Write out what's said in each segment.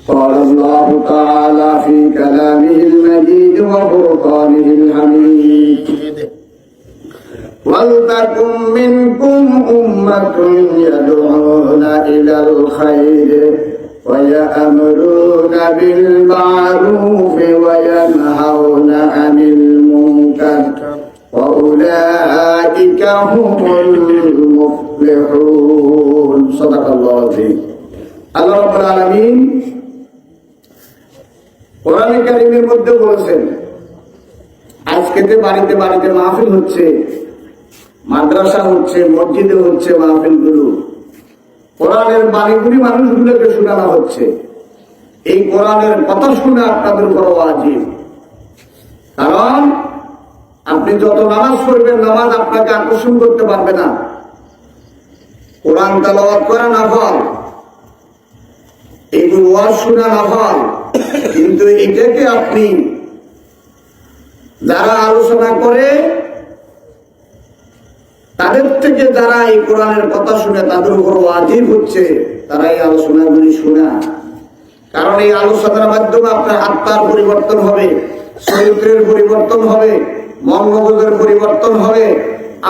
قال الله تعالى في كلامه المجيد وفرقانه الحميد ولتكن منكم أمة يدعون إلى الخير ويأمرون بالمعروف وينهون عن المنكر وأولئك هم المفلحون صدق الله العظيم আল্লাহ রাব্বুল আলামিন কোরআনে কারীমের মধ্যে বলেছেন আজকেতে বাড়িতে বাড়িতে মাহফিল হচ্ছে, মাদ্রাসা হচ্ছে, মসজিদে হচ্ছে মাহফিলগুলো, কোরআনের বাণীগুলি মানুষগুলোকে শোনানো হচ্ছে। এই কোরআনের কথা শুনে আপনাদের উপর ওয়াজিব, কারণ আপনি যত নামাজ পড়বেন নামাজ আপনাকে আকর্ষণ করতে পারবে না। কোরআন তেলাওয়াত করা নফল, এইগুলো ওয়াজ শোনা নফল, কিন্তু এটাকে আপনি যারা আলোচনা করে তাদের থেকে যারা এই কোরআনের কথা শুনে তাদের উপর ওয়াজিব হচ্ছে তারা এই আলোচনাগুলি শোনা। কারণ এই আলোচনার মাধ্যমে আপনার আত্মার পরিবর্তন হবে, চরিত্রের পরিবর্তন হবে, মন মগজের পরিবর্তন হবে,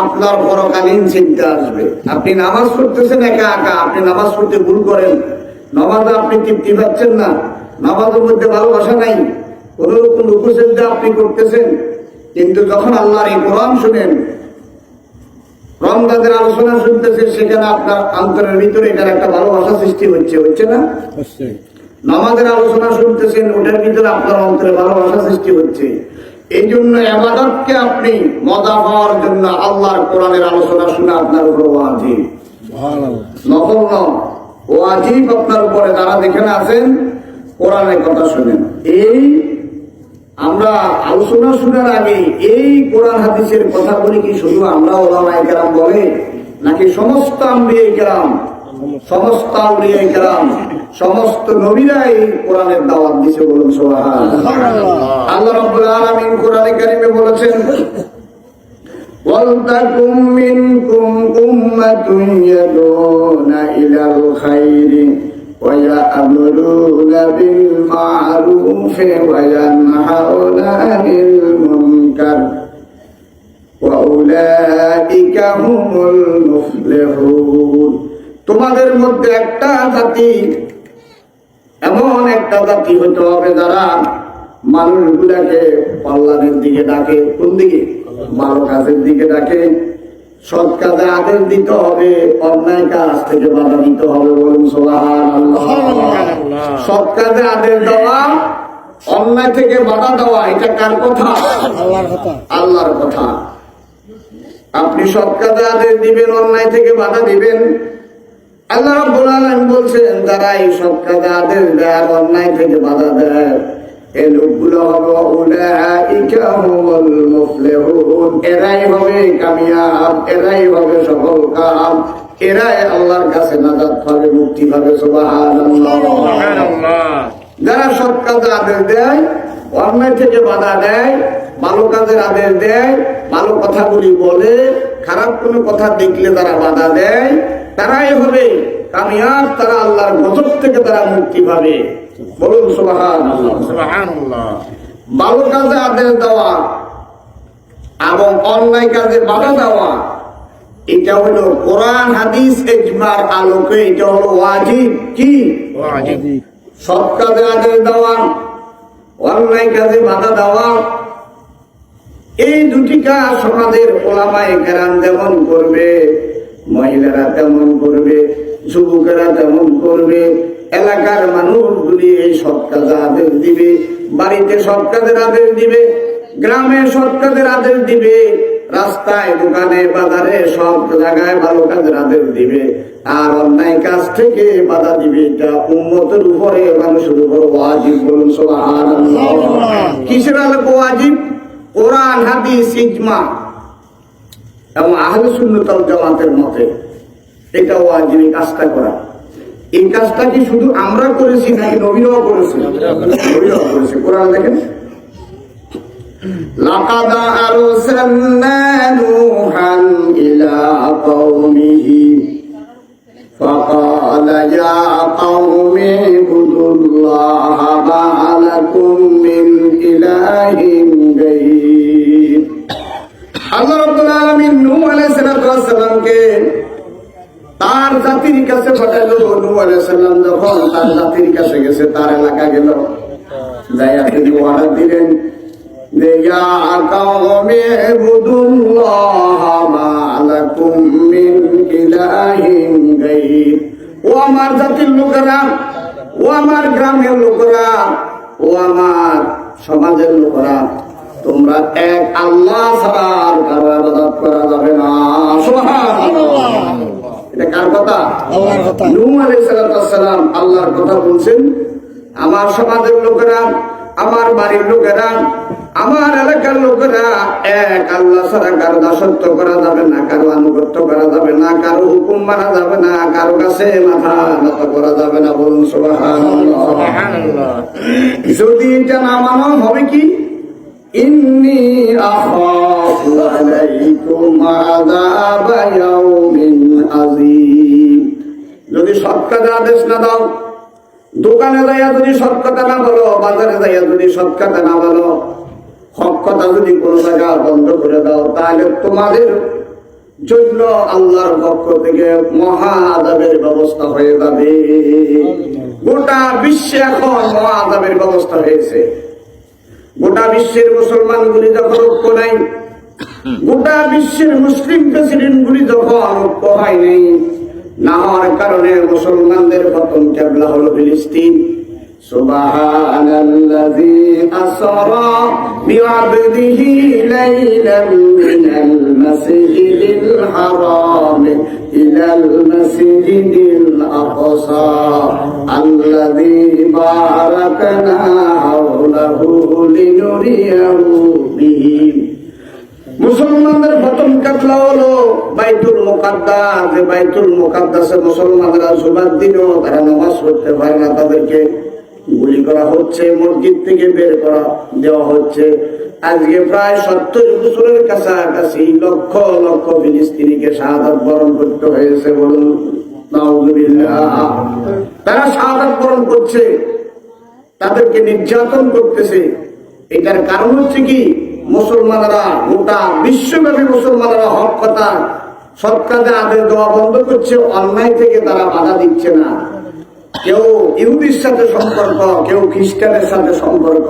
আপনার পরকালীন চিন্তা আসবে। আপনি নামাজ পড়তেছেন একা একা, আপনি নামাজ পড়তে ভুল করেন, নামাজে আপনি তৃপ্তি পাচ্ছেন না, নামাজের মধ্যে ভালোবাসা নাই, কোন রকম রুকু সিজদা আপনি করতেছেন, কিন্তু যখন আল্লাহর এই কোরআন শুনেন, রমজানের আলোচনা শুনতেছেন, সেখানে আপনার অন্তরের ভিতরে এটার একটা ভালোবাসা সৃষ্টি হচ্ছে না? নামাজের আলোচনা শুনতেছেন, ওটার ভিতরে আপনার অন্তরে ভালোবাসা সৃষ্টি হচ্ছে। এই জন্য ইবাদতকে আপনি মজা পাওয়ার জন্য আল্লাহর কোরআনের আলোচনা শুনে আপনার উপর ওয়াজিব, নফল নয়, ওয়াজিব আপনার উপরে। যারা যেখানে আছেন কোরআনের কথা শুনেন। এই আমরা আলোচনা শোনার আগে এই কোরআন হাদিসের কথাগুলি কি শুধু আমরা ওলামায়ে কেরাম বলে, নাকি সমস্ত আম্বিয়ায়ে কেরাম, সমস্ত আউলিয়ায়ে কেরাম, সমস্ত নবীরা এই কোরআনের দাওয়াত দিয়েছে? বলুন সুবহানাল্লাহ। আল্লাহ রাব্বুল আলামিন কোরআনে কারীমে বলেছেন ওয়ালতাকুম মিনকুম উম্মাতুন ইয়াদুনা ইলাল খায়রি ওয়া ইয়া'মুরুনা বিল মা'রুফি ওয়া ইয়ানহাউনা আনিল মুনকার ওয়া উলাইকা হুমুল মুফলিহুন। তোমাদের মধ্যে একটা জাতি, এমন একটা জাতি হতে হবে যারা মানুষগুলাকে কল্যাণের দিকে ডাকে। কোন দিকে? ভালো কাজের দিকে ডাকে, সৎ কাজে আদেশ দিতে হবে, অন্যায় কাজ থেকে বাধা দিতে হবে। বলুন সুবহানাল্লাহ। সৎ কাজে আদেশ দেওয়া, অন্যায় থেকে বাধা দেওয়া, এটা কার কথা? আল্লাহর কথা। আল্লাহর কথা। আপনি সৎ কাজে আদেশ দিবেন, অন্যায় থেকে বাধা দিবেন। আল্লাহ রাব্বুল আলামিন বলছেন যারা এই সৎ কাজে আদেশ দেয়, অন্যায় থেকে বাধা দেয়, এই লোকগুলো হবে উলাইকা হুমুল মুফলিহুন। এরাই হবে কামিয়াব, এরাই হবে সফল কাম, এরাই আল্লাহর কাছে নাজাত পাবে, মুক্তি পাবে। সুবহানাল্লাহ। যারা সৎ কাজে আদেশ দেয়, অন্যায় থেকে বাধা দেয়, ভালো কাজের আদেশ দেয়, ভালো কথাগুলি বলে, খারাপ কোনো কথা দেখলে তারা বাধা দেয়, তারাই হবে কামিয়াব, তারা আল্লাহর গজব থেকে তারা মুক্তি পাবে। বলুন সুবহানাল্লাহ। সুবহানাল্লাহ। ভালো কাজে আদেশ দেওয়া এবং অন্যায় কাজে বাধা দেওয়া, এটা হলো কোরআন হাদিস ইজমার আলোকে এটা হলো ওয়াজিব। কি ওয়াজিব? সৎ কাজে আদেশ দেওয়া, অন্যায় কাজে বাধা দেওয়া, এই দুটি কাজ সমাজের উলামায়ে কেরাম যেমন করবে, মহিলারা তেমন করবে, যুবকেরা তেমন করবে, এলাকার মানুষগুলি এই সৎ কাজে আদেশ দিবে, বাড়িতে সৎ কাজের আদেশ দিবে, গ্রামে সৎ কাজের আদেশ দিবে, রাস্তায় দোকানে বাজারে সব জায়গায় ভালো কাজের আদেশ দিবে, আর অন্যায় কাজ থেকে বাধা দিবে। এটা উম্মতের উপরে, মানুষের উপর ওয়াজিব। বলুন সুবহানাল্লাহ। কিসের আলোকে ওয়াজিব? কোরআন হাদিস ইজমা এবং আহলে সুন্নাত ওয়াল জামাতের মতে এটা ওয়াজিব কাজটা করা। এই কাজটা কি শুধু আমরা করেছি নাকি নবীরাও করেছে? নবীরাও করেছে। কোরআন দেখেন, লাকাদ আরসালনা নূহান ইলা কওমিহি ফাকালা ইয়া কওমি ইবুদুল্লাহ জাতির কাছে পাঠালো। নূহ আলাইহিস সালাম যখন তার জাতির কাছে গেছে, তার এলাকা গেল, যাইয়া তিনি অর্ডার দিলেন যে ইয়া কাওমি ইবুদুল্লাহ মা লাকুম মিন ইলাহিন গায়র। ও আমার জাতির লোকেরা, ও আমার গ্রামের লোকেরা, ও আমার সমাজের লোকেরা, তোমরা এক আল্লাহ ছাড়া আর কারো ইবাদত করা যাবে না। সুবহানাল্লাহ। এটা কার কথা? আল্লাহর কথা। নূহ আলাইহিস সালাম আল্লাহর কথা বলছেন। আমার সমাজের লোকেরা, আমার বাড়ির লোকেরা, আমার এলাকার লোকেরা, এক আল্লাহ ছাড়া কারো দাসত্ব করা যাবে না, কারো আনুগত্য করা যাবে না, কারো হুকুম মানা যাবে না, কারো কাছে মাথা নত করা যাবে না। বলুন সুবহানাল্লাহ। যদি এটা না মানো হবে কি? ইন্নী আখাফু আলাইকুম আযাবা ইয়াউমিন আযীম। যদি সৎ কাজে আদেশ না দাও, দোকানে যাইয়া যদি সৎ কথা না বলো, বাজারে যাইয়া যদি সৎ কথা না বলো, হক কথা যদি কোন জায়গা বন্ধ করে দাও, তাহলে তোমাদের জন্য আল্লাহর পক্ষ থেকে মহা আযাবের ব্যবস্থা হয়ে যাবে। গোটা বিশ্বে এখন মহা আযাবের ব্যবস্থা হয়েছে। গোটা বিশ্বের মুসলমানগুলি যখন ঐক্য নাই, গোটা বিশ্বের মুসলিম প্রেসিডেন্ট গুলি যখন ঐক্য হয় নাই, না হওয়ার কারণে মুসলমানদের প্রথম কিবলা হলো ফিলিস্তিন। সুবহানাল্লাযী আসরা বিআবদিহি লাইলাম মিনাল মাসজিদিল হারাম ইলাল মাসজিদিল আকসা আল্লাযী বারাকনা হাওলাহু লিনুরিয়াহু বিহি। মুসলমানদের প্রথম কাফলা হলো বাইতুল মুকাদ্দাস। যে বাইতুল মুকাদ্দাসে মুসলমানরা জুমার দিনও তারা নামাজ পড়তে পারে না, তাদেরকে গুলি করা হচ্ছে, মসজিদ থেকে বের করা দেওয়া হচ্ছে। আজকে প্রায় 70 বছরের কাছাকাছি লক্ষ লক্ষ ফিলিস্তিনিকে শাহাদাত বরণ করতে হয়েছে। বলুন নাউযুবিল্লাহ। তারা শাহাদাত বরণ করছে, তাদেরকে নির্যাতন করতেছে। এটার কারণ হচ্ছে কি? মুসলমানরা, গোটা বিশ্বব্যাপী মুসলমানরা হক কথা সৎ কাজে আদেশ দেওয়া বন্ধ করছে, অন্যায় থেকে তারা বাধা দিচ্ছে না। কেউ ইহুদির সাথে সম্পর্ক, কেউ খ্রিস্টানের সাথে সম্পর্ক,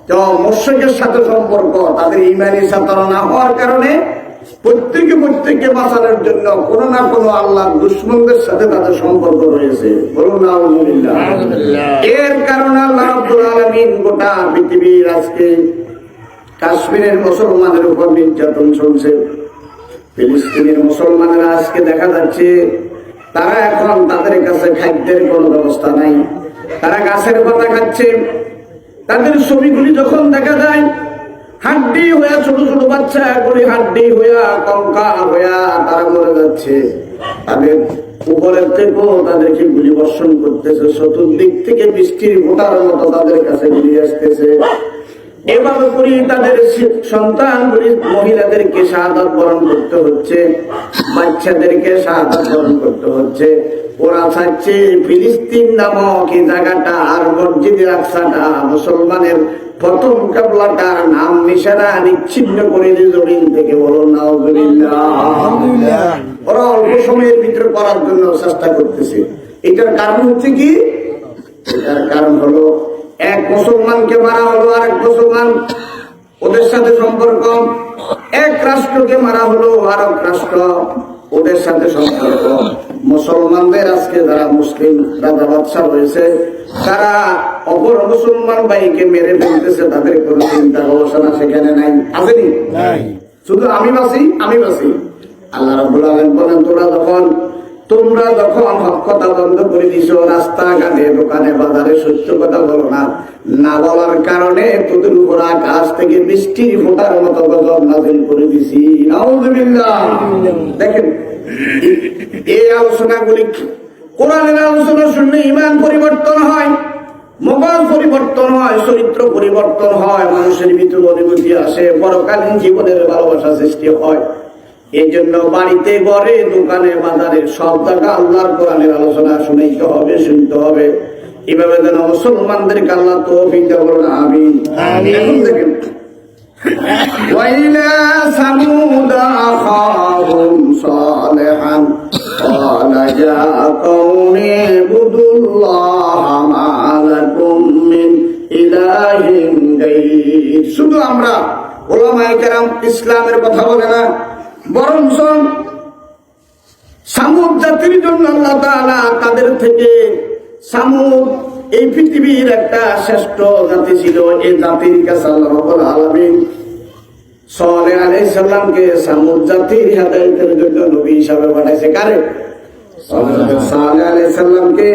কেউ মুশরিকের সাথে সম্পর্ক, তাদের ঈমানের সাথে না হওয়ার কারণে প্রত্যেকে বাঁচানোর জন্য কোন না কোন আল্লাহর দুশমনদের সাথে তাদের সম্পর্ক রয়েছে। বলুন নাউযুবিল্লাহ। এর কারণে আল্লাহ রাব্বুল আলামিন গোটা পৃথিবীর আজকে কাশ্মীরের মুসলমানের উপর নির্যাতন চলছে। ফিলিস্তিনের মুসলমানেরা আজকে দেখা যাচ্ছে তারা এখন তাদের কাছে খাদ্যের কোন ব্যবস্থা নাই, তারা গাছের পাতা খাচ্ছে। তাদের ছবিগুলি যখন দেখা যায়, হাড্ডি হইয়া ছোট ছোট বাচ্চা করে হাড্ডি হইয়া কঙ্কা হইয়া তারা মরে যাচ্ছে। তাদের উপরের থেকেও তাদেরকে গুলি বর্ষণ করতেছে, চতুর্দিক থেকে বৃষ্টির ফোঁটার মতো তাদের কাছে গুলি আসতেছে। এভাবে করি তাদের সন্তানগুলি, মহিলাদেরকে শাহাদাত বরণ করতে হচ্ছে, বাচ্চাদেরকে শাহাদাত বরণ করতে হচ্ছে। ওরা চাচ্ছে ফিলিস্তিন নামক এই জায়গাটা আর মসজিদে আকসাটা, মুসলমানের প্রথম কিবলাটার নাম নিশানা নিচ্ছিন্ন করে দিয়ে জমিন থেকে। বলুন নাউযুবিল্লাহ। ওরা অল্প সময়ের ভিতরে করার জন্য চেষ্টা করতেছে। এটার কারণ হচ্ছে কি? এটার কারণ হলো এক মুসলমানকে মারা হলো, আরেক মুসলমান ওদের সাথে সম্পর্ক। এক রাষ্ট্রকে মারা হলো, আরেক রাষ্ট্র ওদের সাথে সম্পর্ক। মুসলমানদের আজকে যারা মুসলিম রাজা বাদশা রয়েছে, তারা অপর মুসলমান ভাইকে মেরে ফেলতেছে, তাদের কোনো চিন্তা গবেষণা সেখানে নাই। আসেনি? শুধু আমি বাঁচি, আমি বাঁচি। আল্লাহ রাব্বুল আলামিন বলেন, তোমরা যখন হক কথা বন্ধ করে দিছো, রাস্তাঘাটে দোকানে বাজারে সত্য কথা বলো না, না বলার কারণে তোদের উপর আকাশ থেকে বৃষ্টির ফোঁটার মতো গজব নাযিল করে দিছি। নাউযুবিল্লাহ। দেখেন এই আলোচনাগুলি, কোরআনের আলোচনা শুনলে ঈমান পরিবর্তন হয়, মগজ পরিবর্তন হয়, চরিত্র পরিবর্তন হয়, মানুষের ভিতরে অনুভূতি আসে, পরকালীন জীবনের ভালোবাসা সৃষ্টি হয়। এই জন্য বাড়িতে, ঘরে, দোকানে, বাজারে সব জায়গা আল্লাহর কোরআনের আলোচনা শুনতে হবে, শুনতে হবে। এভাবে যেন মুসলমানদেরকে আল্লাহ তৌফিক দান করুন। আমিন। এখন দেখেন وإلى ثمود أخاهم صالحا قال يا قوم اعبدوا الله ما لكم من إله غيره শুধু আমরা উলামায়ে কেরাম ইসলামের কথা বলে না, বরঞ্চ সামুদ জাতির জন্য আল্লাহ তাআলা তাদের থেকে, সামুদ এই পৃথিবীর একটা শ্রেষ্ঠ জাতি ছিল, এই জাতির কাছে আল্লাহ রাব্বুল আলামিন সালেহ আলাইহিস সালামকে সামুদ জাতির হেদায়েতের জন্য নবী হিসাবে পাঠাইছে। কারে? সালেহ আলাইহিস সালামকে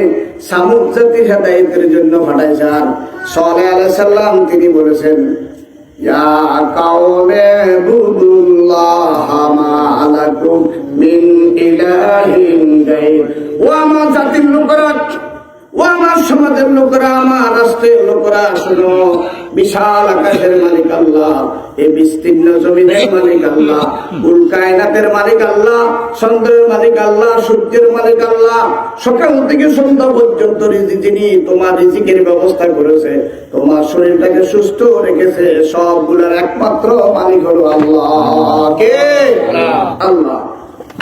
সামুদ জাতির হেদায়েতের জন্য পাঠাইছে। আর সালেহ আলাইহিস সালাম তিনি বলেছেন, ইয়া কাওমে বুদুল্লাহ মা লাকুম মিন ইলাহিন গায়র। ও আমার জাতির লোকেরা, ও আমার সমাজের লোকেরা, আমার রাষ্ট্রের লোকেরা, শোনো, বিশাল আকাশের মালিক আল্লাহ, এই বিস্তীর্ণ জমিনের মালিক আল্লাহ, কুল কায়নাতের মালিক আল্লাহ, চন্দ্রের মালিক আল্লাহ, সূর্যের মালিক আল্লাহ, সকাল থেকে সন্ধ্যা পর্যন্ত যিনি তোমার রিজিকের ব্যবস্থা করেছে, তোমার শরীরটাকে সুস্থ রেখেছে, সবগুলোর একমাত্র মালিক হলো আল্লাহ। কে? আল্লাহ।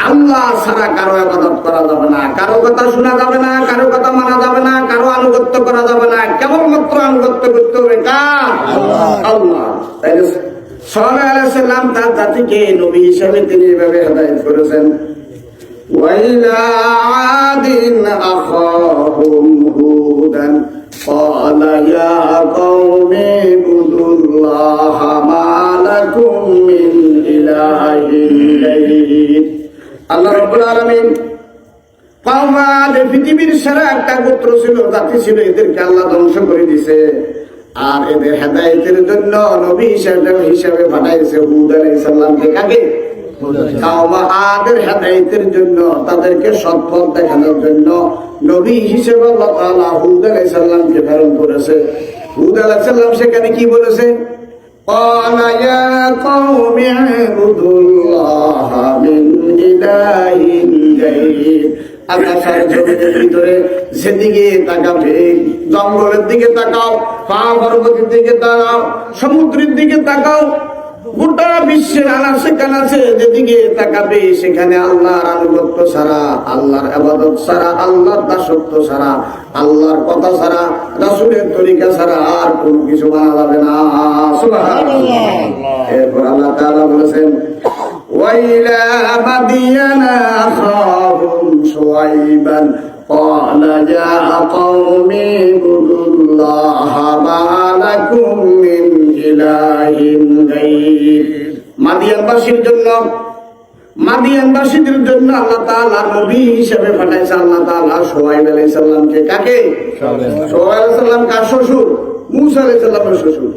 আল্লাহ ছাড়া কারো ইবাদত করা যাবে না, কারো কথা শোনা যাবে না, কারো কথা মানা যাবে না, কারো আনুগত্য করা যাবে না, কেবলমাত্র আনুগত্য করতে হবে কার? আল্লাহ। তাই সালেহ আলাইহিস সালাম তার জাতিকে নবী হিসেবে তিনি এভাবে হেদায়েত করেছেন। ওয়াইলা আদিন আখাহুম হুদান قال يا قوم اعبدوا الله ما لكم من إله غيره। আল্লাহ রাব্বুল আলামিন কওমাদ পৃথিবীর সারা একটা গোত্র ছিল, জাতি ছিল, এদেরকে আল্লাহ ধ্বংস করে দিয়েছে। আর এদের হেদায়েতের জন্য নবী হিসেবে পাঠাইছে হুদ আলাইহিস সালামকে। কাকে? কওমাদের হেদায়েতের জন্য, তাদেরকে সৎপথ দেখানোর জন্য নবী হিসেবে আল্লাহ তাআলা হুদ আলাইহিস সালামকে প্রেরণ করেছে। হুদ আলাইহিস সালাম সেখানে কি বলেছে? قال يا قوم اعبدوا الله من إله غيره। আকাশের জমিনের ভিতরে যেদিকে তাকাবে, জঙ্গলের দিকে তাকাও, পাহাড় পর্বতের দিকে তাকাও, সমুদ্রের দিকে তাকাও, গোটা বিশ্বের আনাচে কানাচে যেদিকে তাকাবে সেখানে আল্লাহর আনুগত্য ছাড়া, আল্লাহর ইবাদত ছাড়া, আল্লাহর দাসত্ব ছাড়া, আল্লাহর কথা ছাড়া, রাসূলের তরিকা ছাড়া আর কোনো কিছু মানা যাবে না। সুবহানাল্লাহ। এরপর আল্লাহ তাআলা বলেছেন, ওয়াইলা মাদিয়ানা আখাহুম শুআইবান قال يا قوم اعبدوا الله ما لكم من إله غيره। মাদিয়ানবাসীর জন্য, মাদিয়ানবাসীদের জন্য আল্লাহ তাআলা নবী হিসেবে পাঠাইছে আল্লাহ তাআলা শুআইব আলাইহিস সালামকে। কাকে? শুআইব আলাইহিস সালাম কার শ্বশুর? মূসা আলাইহিস সালামের শ্বশুর।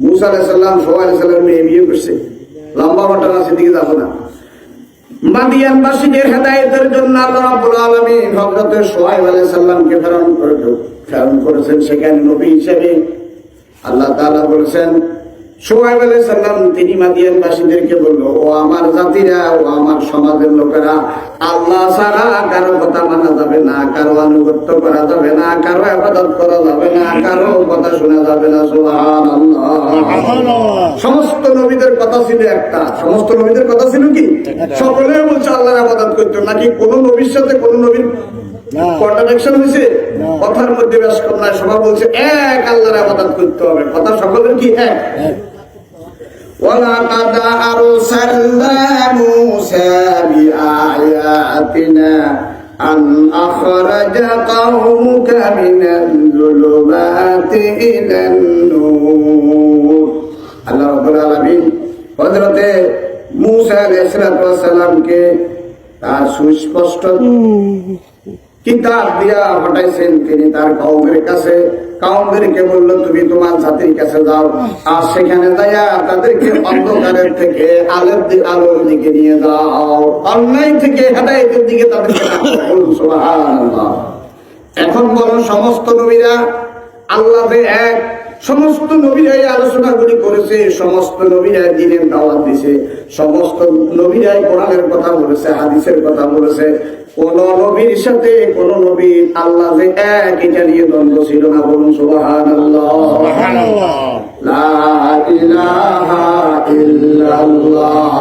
মূসা আলাইহিস সালাম শুআইব আলাইহিস সালামের বিয়ে করছে। লম্বা ঘটনা আছে, দিকে যাবো না। মাদিয়ানবাসীদের হেদায়েতের জন্য আল্লাহ রাব্বুল আলামিন হযরত শুআইব আলাইহিস সালামকে প্রেরণ করেছেন সেখানে নবী হিসেবে। আল্লাহ তাআলা বলেছেন, শুআইব আলাইহিস সালাম তিনি মাদিয়ানবাসীদেরকে বলল, ও আমার জাতিরা, ও আমার সমাজের লোকেরা, আল্লাহ ছাড়া কারো কথা মানা যাবে না, কারো আনুগত্য করা যাবে না, কারো ইবাদত করা যাবে না, কারো কথা শোনা যাবে না। সুবহানাল্লাহ। সমস্ত নবীদের কথা ছিল একটা। সমস্ত নবীদের কথা ছিল কি? সকলে বলছে আল্লাহর ইবাদত করতে, নাকি কোন নবীর সাথে কোন নবীর কন্ট্রাডিকশন হয়েছে? কথার মধ্যে বেশ কম নাই, সবাই বলছে এক আল্লাহর ইবাদত করতে হবে। কথা সকলের কি এক? وَلَقَدْ أَرْسَلْنَا مُوسَى بِآيَاتِنَا أَنْ أَخْرَجَ قَوْمَكَ مِنَ الظُّلُمَاتِ إِلَى النُّورِ। আল্লাহ রাব্বুল আলামিন হযরত মূসা আলাইহিস সালামকে তার সুস্পষ্ট কিতাব দিয়া পাঠাইছেন। তিনি তার কওমের কাছে, কওমদেরকে বলল, তুমি তোমার জাতির কাছে যাও, আর সেখানে যাইয়া তাদেরকে অন্ধকারের থেকে আলোর দিকে নিয়ে যাও, অন্যায় থেকে হেদায়েতের দিকে তাদেরকে ডাকো। সুবহানাল্লাহ। এখন বলো, সমস্ত নবীরা আল্লাহ এক, সমস্ত নবীরাই আলোচনাগুলি করেছে, সমস্ত নবীরাই দ্বীনের দাওয়াত দিয়েছে, সমস্ত নবীরাই কোরআনের কথা বলেছে, হাদিসের কথা বলেছে। কোন নবীর সাথে কোন নবী আল্লাহ যে এক, এটা নিয়ে দ্বন্দ্ব ছিল না। বলুন সুবহানাল্লাহ। লা ইলাহা ইল্লাল্লাহ,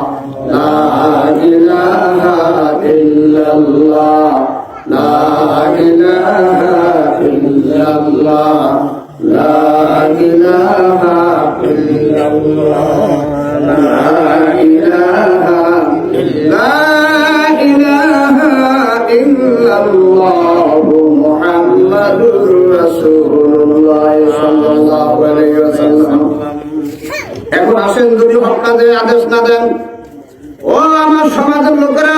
লা ইলাহা ইল্লাল্লাহ, লা ইলাহা ইল্লাল্লাহ, লা ইলাহা ইল্লাল্লাহ, লা ইলাহা ইল্লাল্লাহু মুহাম্মাদুর রাসূলুল্লাহ সাল্লাল্লাহু আলাইহি ওয়াসাল্লাম। এখন আসেন, যদি হক কাজে আদেশ না দেন, ও আমার সমাজের লোকেরা,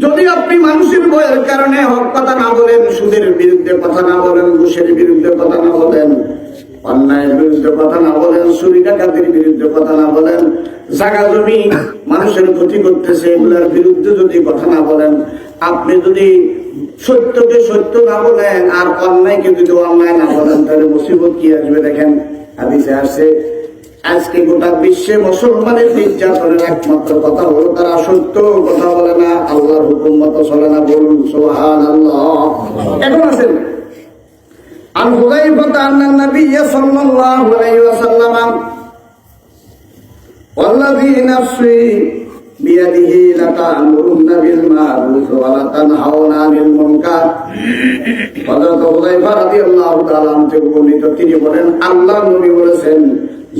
যদি আপনি মানুষের বয়ের কারণে হক কথা না বলেন, সুদের বিরুদ্ধে কথা না বলেন, ঘুষের বিরুদ্ধে কথা না বলেন, অন্যায়ের বিরুদ্ধে কথা না বলেন, চুরি ডাকাতির বিরুদ্ধে কথা না বলেন, জায়গা জমি মানুষের ক্ষতি করতেছে এগুলার বিরুদ্ধে যদি কথা না বলেন, আপনি যদি সত্যকে সত্য না বলেন আর অন্যায়কে যদি অন্যায় না বলেন, তাহলে মুসিবত কি আসবে দেখেন। হাদিসে আসছে, আজকে গোটা বিশ্বে মুসলমানের নির্যাতনের একমাত্র কথা হলো তারা সত্য কথা বলে না, আল্লাহর হুকুম মতো চলে না। বলুন সুবহানাল্লাহ। এখন আছেন, আন হুযায়ফা আন্না নবী সাল্লাল্লাহু আলাইহি ওয়াসাল্লাম ওয়াল্লাযী নাফসি বিয়াদিহি লাতা'মুরুন্না বিল মা'রুফ ওয়া লাতানহাউনা আনিল মুনকার। হযরত হুযায়ফা রাদিয়াল্লাহু তাআলা থেকে বর্ণিত, তিনি বলেন, আল্লাহর নবী বলেছেন,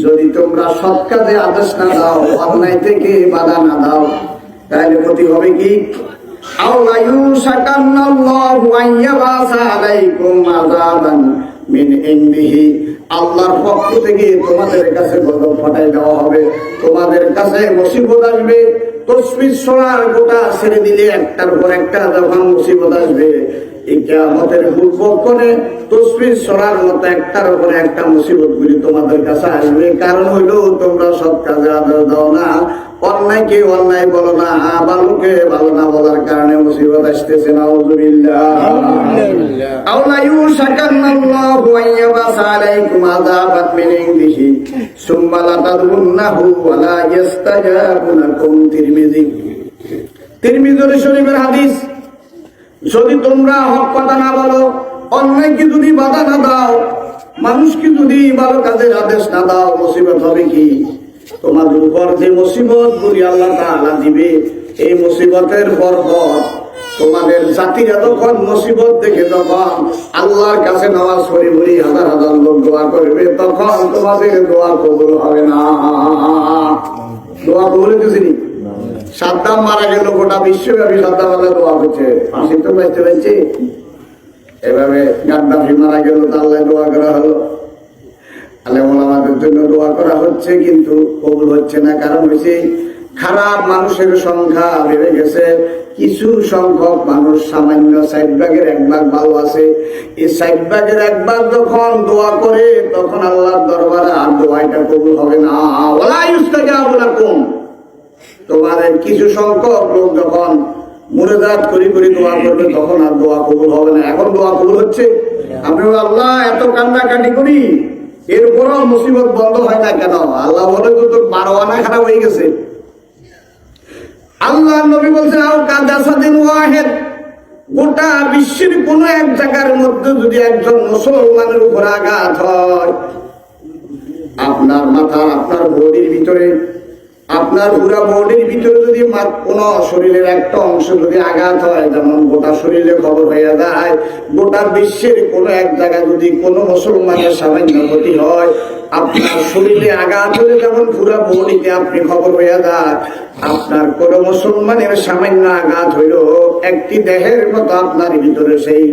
যদি তোমরা সৎ কাজে আদেশ না দাও, অন্যায় থেকে বাধা না দাও, তাহলে ক্ষতি হবে কি? আল্লাহ ইউশাকান্নাল্লাহু আইয়াবাসা আলাইকুম আযাবান মিন ইনদিহি, আল্লাহর পক্ষ থেকে তোমাদের কাছে গজব পাঠাই দেওয়া হবে, তোমাদের কাছে মুসিবত আসবে। তসবিহ সূরার গোটা ছেড়ে দিলে একটার পর একটা যখন মুসিবত আসবে, এই কিয়ামতের পূর্বক্ষণে তসবিহ সূরার মতো একটার উপর একটা মুসিবত গুলি তোমাদের কাছে আসবে। কারণ হইলো তোমরা সৎ কাজে আদেশ দাও না, অন্যায়কে অন্যায় বলো না, ভালোকে ভালো না বলার কারণে মুসিবত আসতেছে। নাউযুবিল্লাহ। আওলা ইউশাকান্নাল্লাহু আইয়াবাসা আলাইকুম আযাবান মিন ইনদিহি সুম্মা লাতাদুন্নাহু ওয়া লা ইস্তাজাবু লাকুম। তিরমিজি শরীফের হাদিস। যদি তোমরা হক কথা না বলো, অন্যায়কে যদি বাধা না দাও, মানুষকে যদি ভালো কাজের আদেশ না দাও, মুসিবত হবে কি? তোমাদের উপর যে মুসিবত গুলি আল্লাহ তাআলা দিবে, এই মুসিবতের পরপর তোমাদের জাতিরা তখন মুসিবত দেখে যখন আল্লাহর কাছে নামাজ পড়ে পড়ে হাজার হাজার লোক দোয়া করবে, তখন তোমাদের দোয়া কবুল হবে না। দোয়া কবুল হইতেছিনি? সাদ্দাম মারা গেল, গোটা বিশ্বব্যাপী সাদ্দাম দোয়া করছে, ফাঁসি তো বাঁচতে পারছে। এভাবে গাদ্দাফি মারা গেল, আল্লাহ দোয়া করা হলো, আলেম ওলামাদের জন্য দোয়া করা হচ্ছে, কিন্তু কবুল হচ্ছে না। কারণ হচ্ছে খারাপ মানুষের সংখ্যা বেড়ে গেছে। কিছু সংখ্যক মানুষ, সামান্য 60 ভাগের 1 ভাগ ভালো আছে। এই 60 ভাগের 1 ভাগ যখন দোয়া করে, তখন আল্লাহর দরবারে আর দোয়াটা কবুল হবে না। ওয়ালা ইস্তাজাবু লাকুম। তোমাদের কিছু সংখ্যক লোক যখন মুনাজাত করি করি দোয়া করবে, তখন আর দোয়া কবুল হবে না। এখন দোয়া কবুল হচ্ছে। আমি আল্লাহ এত কান্নাকাটি করি, এরপরও মুসিবত বন্ধ হয় না কেন? আল্লাহ বলে তো তোর 12 আনা খারাপ হয়ে গেছে। আল্লাহ নবী বলছে, আও কাদাসাদিন ওয়াহিদ, গোটা বিশ্বের কোন এক জায়গার মধ্যে যদি একজন মুসলমানের উপর আঘাত হয়, আপনার মাথা, আপনার বডির ভিতরে, আপনার পুরা বডির ভিতরে যদি কোন শরীরের একটা অংশ যদি আঘাত হয়, যেমন গোটা শরীরে খবর হয়ে যায়, গোটা বিশ্বের কোন এক জায়গায় যদি কোন মুসলমানের সামান্য ক্ষতি হয়, আপনার শরীরে আঘাত হলে যেমন পুরা বডিতে আপনি খবর হয়ে যায়, আপনার কোন মুসলমানের সামান্য আঘাত হইল একটি দেহের মতো আপনার ভিতরে সেই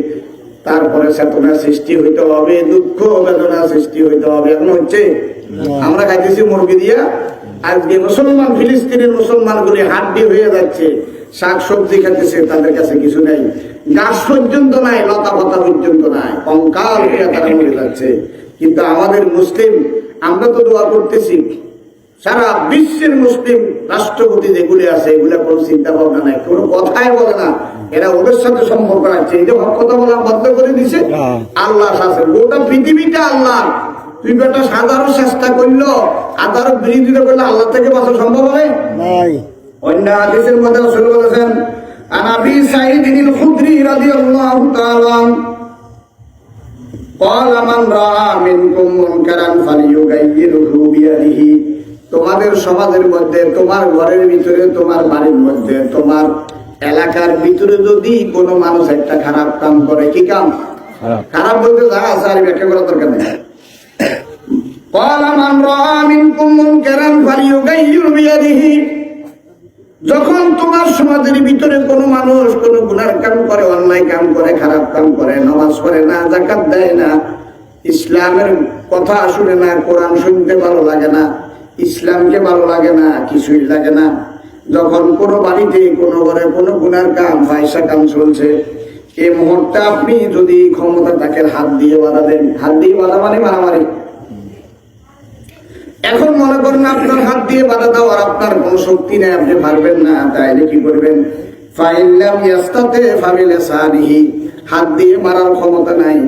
তারপরে চেতনা সৃষ্টি হইতে হবে, দুঃখ বেদনা সৃষ্টি হইতে হবে। এখন হচ্ছে আমরা খাইতেছি মুরগি দিয়া, আজকে মুসলমান, ফিলিস্তিনের মুসলমান গুলি হাড্ডি হয়ে যাচ্ছে, শাক সবজি খাইতেছে, তাদের কাছে কিছু নাই, গাছ পর্যন্ত নাই, লতা পাতা পর্যন্ত নাই, কঙ্কাল হয়ে তারা মরে যাচ্ছে। কিন্তু আমাদের মুসলিম, আমরা তো দোয়া করতেছি, সারা বিশ্বের মুসলিম রাষ্ট্রপতি যেগুলি আছে, এগুলা কোনো চিন্তা ভাবনা নাই, কোনো কথাই বলে না। এরা ওদের সাথে সম্পর্ক রাখছে, এই যে কথা বলা বন্ধ করে দিছে। আল্লাহ আছে, গোটা পৃথিবীটা আল্লাহ, তুই বেটা সাধারণ চেষ্টা করলো আদারও বিরোধিতা করলে আল্লাহ থেকে বাঁচা সম্ভব হবে নাই। অন্য হাদিসের মধ্যে রাসূল বলেছেন আন আবি সাঈদ আল খুদরি রাদিয়াল্লাহু তাআলা قال من راى منكم منكرا فليغيره بيده তোমাদের সমাজের মধ্যে তোমার ঘরের ভিতরে তোমার বাড়ির মধ্যে তোমার এলাকার ভিতরে যদি কোনো মানুষ একটা খারাপ কাম করে, কি কাম খারাপ বলতে যা আছে আর ব্যাখ্যা করার দরকার নেই। قال من راى منكم منكرا فليغيره بيده যখন তোমার সমাজের ভিতরে কোনো মানুষ কোনো গুনার কাম করে, অন্যায় কাম করে, খারাপ কাম করে, নামাজ পড়ে না, যাকাত দেয় না, ইসলামের কথা শুনে না, কোরআন শুনতে ভালো লাগে না, ইসলামকে ভালো লাগে না, কিছুই লাগে না, যখন কোনো বাড়িতে কোনো ঘরে কোনো গুনার কাম ফাহিশা কাম চলছে, এই মুহূর্তে আপনি যদি ক্ষমতা তাকে হাত দিয়ে বাধা দেন, হাত দিয়ে বাধা মানে মারামারি। এখন মনে করেন আপনার হাত দিয়ে বাধা দেওয়ার আপনার কোন শক্তি নেই, আপনি পারবেন না, তাইলে কি করবেন? ফাইল্লাম ইয়াস্তাতে ফাবিলিসানিহি, হাত দিয়ে মারার ক্ষমতা নাই,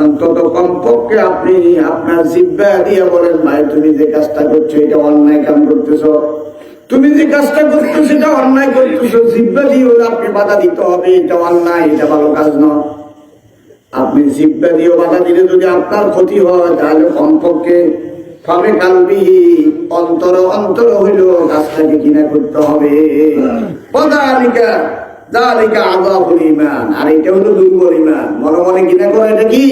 অন্তত কমপক্ষে আপনি আপনার জিহ্বা দিয়ে বলেন ভাই তুমি যে কাজটা করছো এটা অন্যায় কাম করতেছো, তুমি যে কাজটা করছো সেটা অন্যায় করতেছো, জিহ্বা দিয়ে হলে আপনি বাধা দিতে হবে, এটা অন্যায়, এটা ভালো কাজ নয়। আপনি জিহ্বা দিয়ে বাধা দিলে যদি আপনার ক্ষতি হয় তাহলে কমপক্ষে ভাবে কালবিহি অন্তর অন্তর হইল কাজটাকে কিনা করতে হবে। আযাবুল ঈমান, আর এটা হলো দুর্বল ঈমান, মনে মনে কিনা করে এটা কি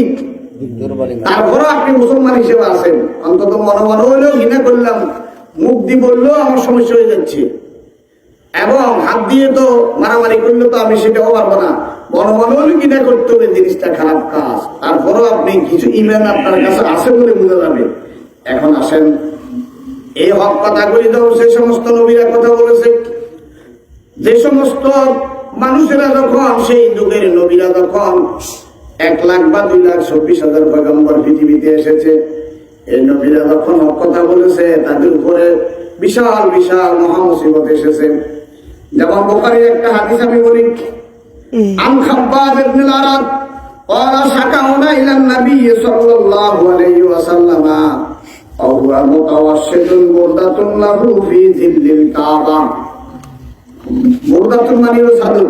দুর্বল ঈমান। তারপরে আপনি মুসলমান হিসেবে আছেন, অন্তত মনে মনে হইলেও ঘৃণা করলাম, মুখ দিয়ে বললেও আমার সমস্যা হয়ে যাচ্ছে, এবং হাত দিয়ে তো মারামারি করলে তো আমি সেটাও পারবো না, মনে মনে হলে কিনা করতে হবে জিনিসটা খারাপ কাজ, তারপরেও আপনি কিছু ঈমান আপনার কাছে আছে বলে বোঝা যাবে। এখন আসেন এই হক কথা করি দাও, সে সমস্ত নবীরা কথা বলেছে, যে সমস্ত মানুষেরা যখন সেই যুগের নবীরা যখন 1 লাখ বা 2,24,000 পয়গম্বর পৃথিবীতে এসেছে, এই নবীরা যখন হক কথা বলেছে তাদের উপরে বিশাল বিশাল মহামুসিবত এসেছে। যেমন বুখারীর একটা হাদিস আমি বলি, আন খাব্বাব ইবনে আল-আরাদ قال شكونا إلى النبي صلى الله عليه وسلم وهو متوسد بردة له في ظل الكعبة। بردة মানে হলো চাদর।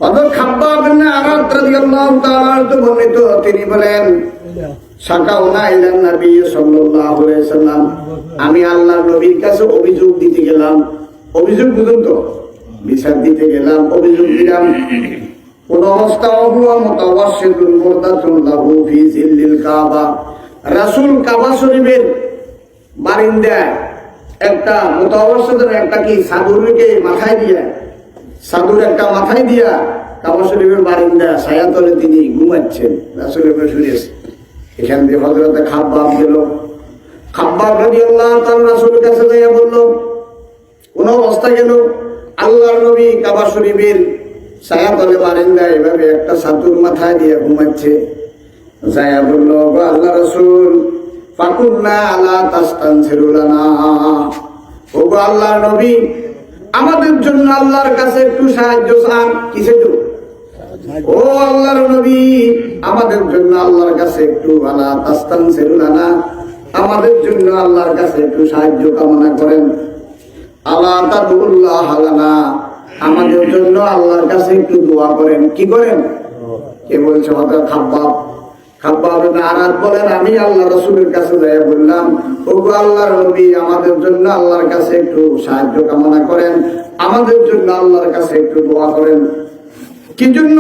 হযরত খাব্বাব ইবনে আরাদ রাদিয়াল্লাহু তাআলা বর্ণিত, তিনি বলেন শাকাউনা ইলা নবী সাল্লাল্লাহু আলাইহি ওয়াসাল্লাম, আমি আল্লাহর নবীর কাছে অভিযোগ দিতে গেলাম, অভিযোগ বুঝুন তো, বিচার দিতে গেলাম, অভিযোগ দিলাম কোন অবস্থা হুয়া মুতাওয়াসসিদুল মুরদাতুন লাহু ফি জিল্লিল কাবা, রাসূল কাবা শরীফের বারিন্দায় একটা মুতাওয়াসসিদের একটা কি চাদরকে মাথায় দিয়া, চাদর একটা মাথায় দিয়া কাবা শরীফের বারিন্দা ছায়াতলে তিনি ঘুমাচ্ছেন, রাসূলের শুয়ে। এখান দিয়ে হযরত খাব্বাব গেল, খাব্বাব রাদিয়াল্লাহু তাআলা রাসূলের কাছে যাইয়া বলল কোন অবস্থা গেল, আল্লাহর নবী কাবা শরীফের ছায়াতলে বারিন্দায় এভাবে একটা চাদর মাথায় দিয়ে ঘুমাচ্ছে। যাইয়া বলল আল্লাহ রাসূল ফাকুলনা আলা তাস্তানসিরু লানা, ও গো আল্লাহর নবী আমাদের জন্য আল্লাহর কাছে একটু সাহায্য চান। কিসে তো ও আল্লাহর নবী আমাদের জন্য আল্লাহর কাছে একটু আলা তাস্তানসিরু লানা, আমাদের জন্য আল্লাহর কাছে একটু সাহায্য কামনা করেন। আলা তাদুল্লাহ লানা, আমাদের জন্য আল্লাহর কাছে একটু দোয়া করেন। কি করেন? কে বলছে? হযরত খাব্বাব। খাব্বাব ইবনে আরাদ বলেন আমি আল্লাহ রাসূলের কাছে যাইয়া বললাম, ওগো আল্লাহর নবী আমাদের জন্য আল্লাহর কাছে একটু সাহায্য কামনা করেন, আমাদের জন্য আল্লাহর কাছে একটু দোয়া করেন। কি জন্য?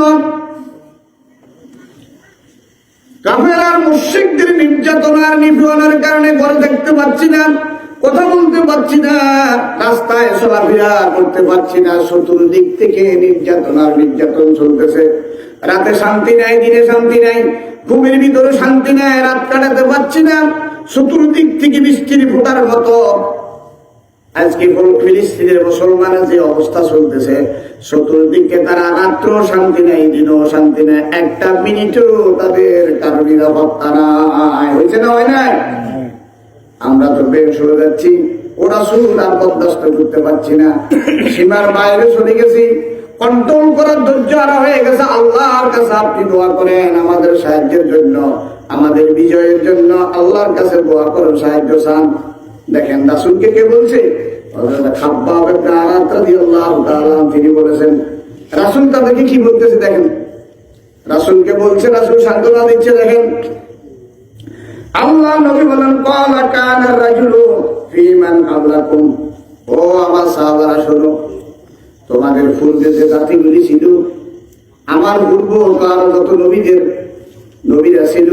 কাফের মুশরিকদের নির্যাতনার নিপীড়নের কারণে ঘরে দেখতে পাচ্ছি না, কথা বলতে পারছি না, রাস্তায় চলাফেরা করতে পারছি না, চতুর্দিক থেকে নির্যাতন চলতেছে। রাতে শান্তি নাই, দিনে শান্তি নাই, ঘুমের ভিতরে শান্তি নাই, রাত কাটাতে পারছি না, চতুর্দিক থেকে বৃষ্টির ফোঁটার মতো। আজকে ফিলিস্তিনের মুসলমানের যে অবস্থা চলতেছে, চতুর্দিকে তারা রাত্র শান্তি নাই, দিনও শান্তি নাই, একটা মিনিটও তাদের কারো নিরাপত্তা নাই। হয়েছে না? হয় না? আমরা তো বেশ হয়ে যাচ্ছি, ওরা শুধু আর বরদাস্ত করতে পারছি না, সীমার বাইরে চলে গেছি, কন্ট্রোল করার ধৈর্য আর হয়ে গেছে। আল্লাহর কাছে আপনি দোয়া করেন আমাদের সাহায্যের জন্য, আমাদের বিজয়ের জন্য আল্লাহর কাছে দোয়া করো, সাহায্য চান। দেখেন রাসূলকে কে বলছে? হযরত খাব্বাব ইবনে আরাত রাদিয়াল্লাহু তাআলা তিনি বলেছেন। রাসূল তাদেরকে কি বলতেছে দেখেন, রাসূলকে বলছে, রাসূল সান্ত্বনা দিচ্ছে। দেখেন আল্লাহ নবী বলেন, ক্বালা কানা রাজুলু ফী মান ক্বাবলাকুম, ও আমার সাহাবারা শোনো, তোমাদের পূর্বে যে জাতিগুলি ছিল, আমার পূর্বকার যত নবীরা ছিল,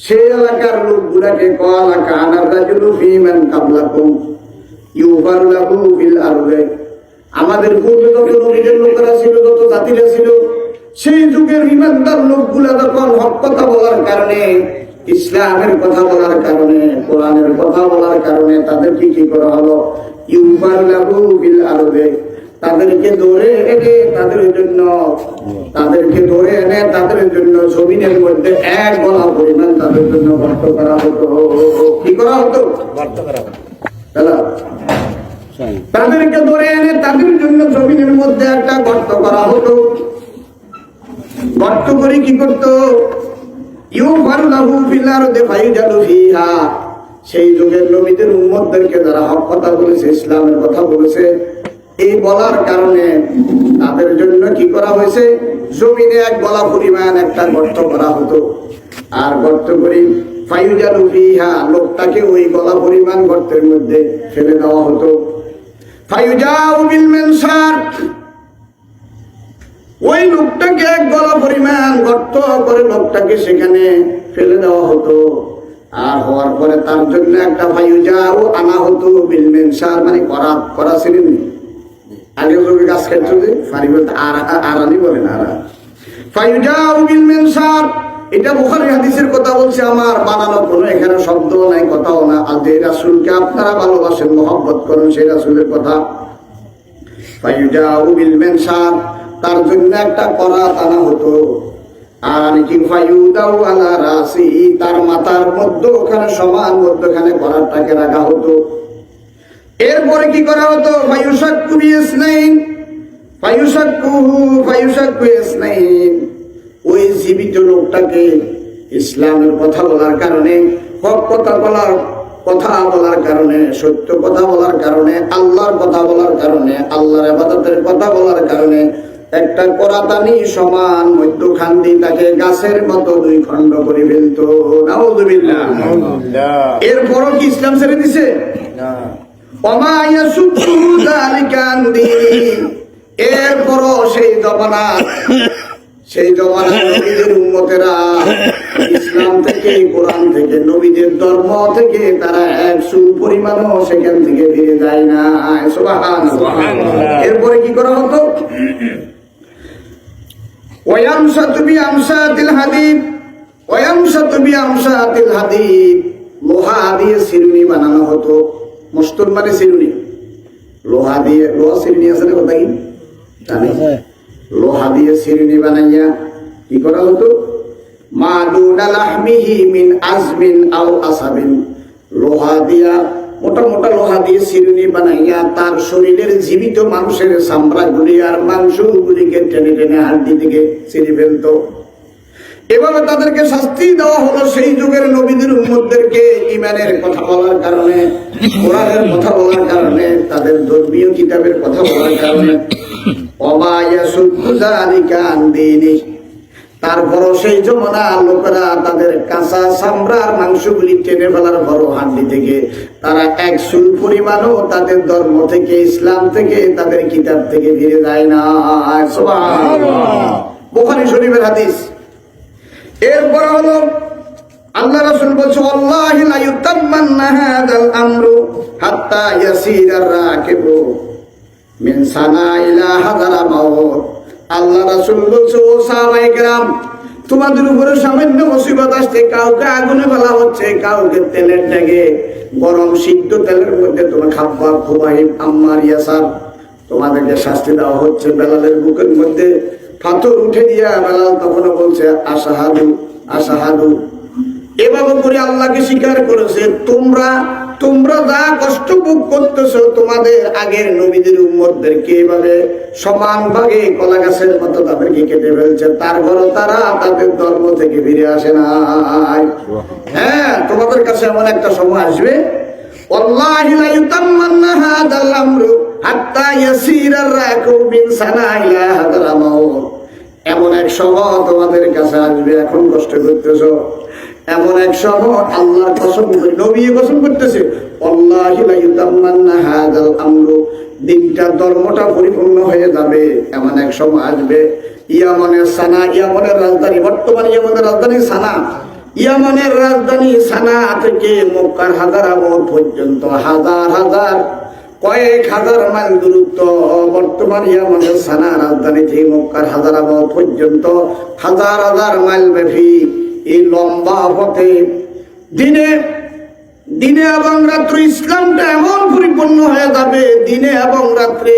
সেই এলাকার লোকগুলাকে ক্বালা কানা রাজুলু ফী মান ক্বাবলাকুম ইউফার লাহু বিল আরদে, আমাদের পূর্বে যত নবীদের লোকেরা ছিল, যত জাতিরা ছিল, সেই যুগের ইমানদার লোকগুলা যখন হক কথা বলার কারণে, ইসলামের কথা বলার কারণে, কোরআনের কথা বলার কারণে তাদেরকে কি করা হলো? ইউফার লাহু বিল আরদে, তাদেরকে ধরে এনে তাদের জন্য জমিনের মধ্যে এক বলা পরিমাণ তাদের জন্য গর্ত করা হতো। কি করা হতো? তাদেরকে ধরে এনে তাদের জন্য জমিনের মধ্যে একটা গর্ত করা হতো। গর্ত করে কি করতো? সেই যুগের নবীদের উম্মতদেরকে যারা হক কথা বলেছে, ইসলামের কথা বলেছে, এই বলার কারণে তাদের জন্য কি করা হয়েছে? জমিনে এক বলা পরিমাণ একটা গর্ত করা হতো। আর গর্ত করে ফায়ুজালু ফিহা, লোকটাকে ওই গলা পরিমাণ গর্তের মধ্যে ফেলে দেওয়া হতো। ফায়ুজাউ বিল মিনসার, ওই লোকটাকে এক গলা পরিমাণ গর্ত করে লোকটাকে সেখানে ফেলে দেওয়া হতো। আর হওয়ার পরে তার জন্য একটা ফায়ুজাউ আনা হতো বিল মিনসার, মানে করা ছিলেন আগে লোকে গাছ খাইতো যে ফারি বলতে আরানি বলেন আরা। ফায়ুজাউ বিল মিনসার, এটা বুখারী হাদিসের কথা বলছে, আমার বানানো কোনো এখানে শব্দ নাই, কথাও না। আর যে রাসূলকে আপনারা ভালোবাসেন, মহব্বত করেন, সেই রাসূলের কথা। ফায়ুজাউ বিল মিনসার, তার জন্য একটা করাত আনা হতো। আর কি ফায়ুদাউ আলা রাসি, তার মাথার মধ্যে ওখানে সমান মধ্যখানে করাতটাকে রাখা হতো। এরপরে কি করা হতো? ফায়ুশাক্কু বিইসনাইন, ফায়ুশাক্কু ইসনাইন, ওই জীবিত লোকটাকে ইসলামের কথা বলার কারণে, হক কথা বলার কারণে, সত্য কথা বলার কারণে, আল্লাহর কথা বলার কারণে, আল্লাহর ইবাদতের কথা বলার কারণে একটা করাতানি সমান মধ্যখান দিয়ে তাকে গাছের মতো দুই খণ্ড করে ফেলতো। নাউযুবিল্লাহ। এরপরও কি ইসলাম ছেড়ে দিছে? না। ওমা ইয়াসুদ্দু যালিকা আন দীনি, এরপরও সেই জমানার নবীদের উম্মতেরা ইসলাম থেকে, কোরআন থেকে, নবীদের ধর্ম থেকে তারা এক সুর পরিমাণও সেখান থেকে ফিরে যায় না। সুবহানাল্লাহ। এরপরে কি করা হতো? ওয়ায়ামশাতু বিআমশাতিল হাদীদ, লোহা দিয়ে চিরুনি বানানো হতো। মস্তুর মানে চিরুনি, লোহা চিরুনি আছে না কথা কি জানি? লোহা দিয়ে চিরুনি বানাইয়া কি করা হতো? মা দুনা লাহমিহি মিন আজমিন আও আসাবিন, লোহা দিয়া, মোটা মোটা লোহা দিয়ে চিরুনি বানাইয়া তার শরীরের জীবিত মানুষের চামড়াগুলি আর মাংসগুলিকে টেনে টেনে হাড্ডি থেকে ছিঁড়ে ফেলতো। এভাবে তাদেরকে শাস্তি দেওয়া হলো সেই যুগের নবীদের উম্মতদেরকে ঈমানের কথা বলার কারণে, কোরআনের কথা বলার কারণে, তাদের ধর্মীয় কিতাবের কথা বলার কারণে। ওমা ইয়াসুদ্দু যালিকা আন দীনি, তারপরও সেই জমানার লোকেরা তাদের কাঁচা চামড়ার মাংসগুলি টেনে ফেলার বড় হাড্ডি থেকে তারা এক চুল পরিমাণও তাদের ধর্ম থেকে, ইসলাম থেকে, তাদের কিতাব থেকে ফিরে যায় না। সুবহানাল্লাহ। বুখারী শরীফের হাদিস। এরপর হলো আল্লাহ রাসূল বলছে, ওয়াল্লাহি লা ইউতাম্মান্না হাযাল আমরু হাত্তা ইয়াসিরার রাকিবু মিন সানা ইলা হাযারা মাউত। আল্লাহ রাসূল বলছে, ও সাহাবায়ে কেরাম, তোমাদের উপরে সামান্য মুসিবত আসছে, কাউকে আগুনে ফেলা হচ্ছে, কাউকে তেলের ডেকে গরম সিদ্ধ তেলের মধ্যে তোমার খাব্বাব, খুবাইব, আম্মার, ইয়াসার, তোমাদেরকে শাস্তি দেওয়া হচ্ছে। বেলালের বুকের মধ্যে পাথর উঠে দিয়া বেলাল তখনও বলছে আশাহাদু আশাহাদু। এভাবে করে করে আল্লাহকে স্বীকার করেছে। তোমরা যা কষ্ট ভোগ করতেছো, তোমাদের আগের নবীদের উম্মতদেরকে এইভাবে সমান ভাগে কলা গাছের মতো তাদেরকে কেটে ফেলছে, তারপরও তারা তাদের ধর্ম থেকে ফিরে আসে নাই। হ্যাঁ, তোমাদের কাছে এমন একটা সময় আসবে, ওয়াল্লাহি লা ইউতাম্মান্না হাদাল আমরু হাত্তা ইয়াসিরার রাকু মিন সানা ইলা হাদাল মাউত। এমন এক সময় তোমাদের কাছে আসবে, এখন কষ্ট করতেছো, এমন এক সময় আল্লাহর কসম করে নবী কসম করতেছে, ওয়াল্লাহি লা ইউতাম্মান্না হাদাল আমরু, দিনটা ধর্মটা পরিপূর্ণ হয়ে যাবে, এমন এক সময় আসবে। ইয়ামানের সানা, ইয়ামানের রাজধানী, বর্তমানে ইয়ামানের রাজধানী সানা, ইয়ামানের রাজধানী সানা থেকে মক্কার হাজারাবাদ পর্যন্ত হাজার হাজার কয়েক হাজার মাইল দূরত্ব। বর্তমান ইয়ামানের সানা রাজধানী থেকে মক্কার হাজারাবাদ পর্যন্ত হাজার হাজার মাইল ব্যাপী এই লম্বা পথে দিনে এবং রাত্রে ইসলামটা এমন পরিপূর্ণ হয়ে যাবে, দিনে এবং রাত্রে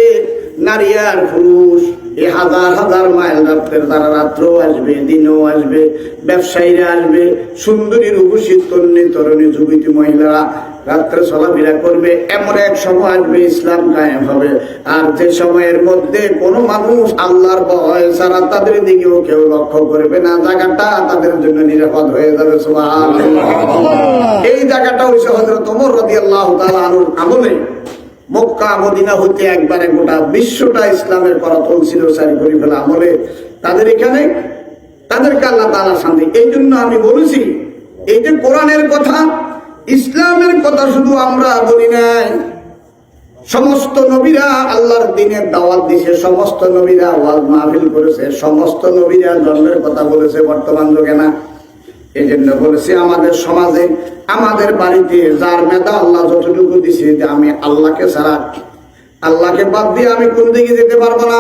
নারী আর পুরুষ এই হাজার হাজার মাইল রাত্রের তারা রাত্রেও আসবে, দিনেও আসবে, ব্যবসায়ীরা আসবে, সুন্দরী রূপসী তরুণী তরুণী যুবতী মহিলারা রাত্রে চলাফেরা করবে। এমন এক সময় আসবে ইসলাম কায়েম হবে। আর যে সময়ের মধ্যে কোনো মানুষ আল্লাহর ভয় ছাড়া তাদের দিকেও কেউ লক্ষ্য করবে না, জায়গাটা তাদের জন্য নিরাপদ হয়ে যাবে। সুবহানাল্লাহ। এই জায়গাটা হইছে হযরত ওমর রাদিয়াল্লাহু তাআলা আনহুর আমলে। মক্কা মদিনা হইতে একবারে গোটা বিশ্বটা ইসলামের করতল ছিল সারি করে ফেলা আমলে তাদের এখানে তাদেরকে আল্লাহ তাআলা শান্তি। এই জন্য আমি বলেছি, এই যে কোরআনের কথা, ইসলামের কথা শুধু আমরা বলি নাই, সমস্ত নবীরা আল্লাহর দ্বীনের দাওয়াত দিয়েছে, সমস্ত নবীরা ওয়াজ মাহফিল করেছে, সমস্ত নবীরা ধর্মের কথা বলেছে, বর্তমান যুগে না। এই জন্য বলেছি, আমাদের সমাজে আমাদের বাড়িতে যার মেধা আল্লাহ যতটুকু দিছে, যে আমি আল্লাহকে ছাড়া, আল্লাহকে বাদ দিয়ে আমি কোন দিকে যেতে পারবো না।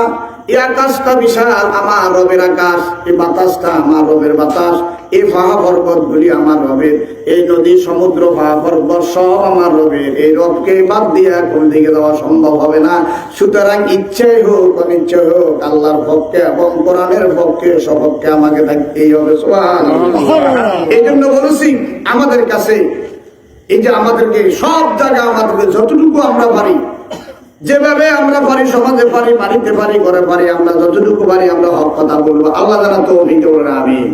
এই আকাশটা বিশাল, আমার রবের আকাশ, এই বাতাসটা আমার রবের বাতাস, এই পাহাড় পর্বত গুলি আমার রবের, এই নদী সমুদ্র পাহাড় পর্বত সব আমার রবের। এই রবকে বাদ দিয়ে কোন দিকে যাওয়া সম্ভব হবে না। সুতরাং ইচ্ছাই হোক অনিচ্ছাই হোক, আল্লাহর পক্ষে এবং কোরআনের পক্ষে সপক্ষে আমাকে থাকতেই হবে। সুবহানাল্লাহ। এই জন্য বলেছি, আমাদের কাছে এই যে আমাদেরকে সব জায়গা, আমাদেরকে যতটুকু আমরা পারি, যেভাবে আমরা পারি, সমাজে পারি, বাড়িতে পারি, ঘরে পারি, আমরা যতটুকু পারি আমরা হক কথা বলবো। আল্লাহ যেন তৌফিক দেন। আমিন।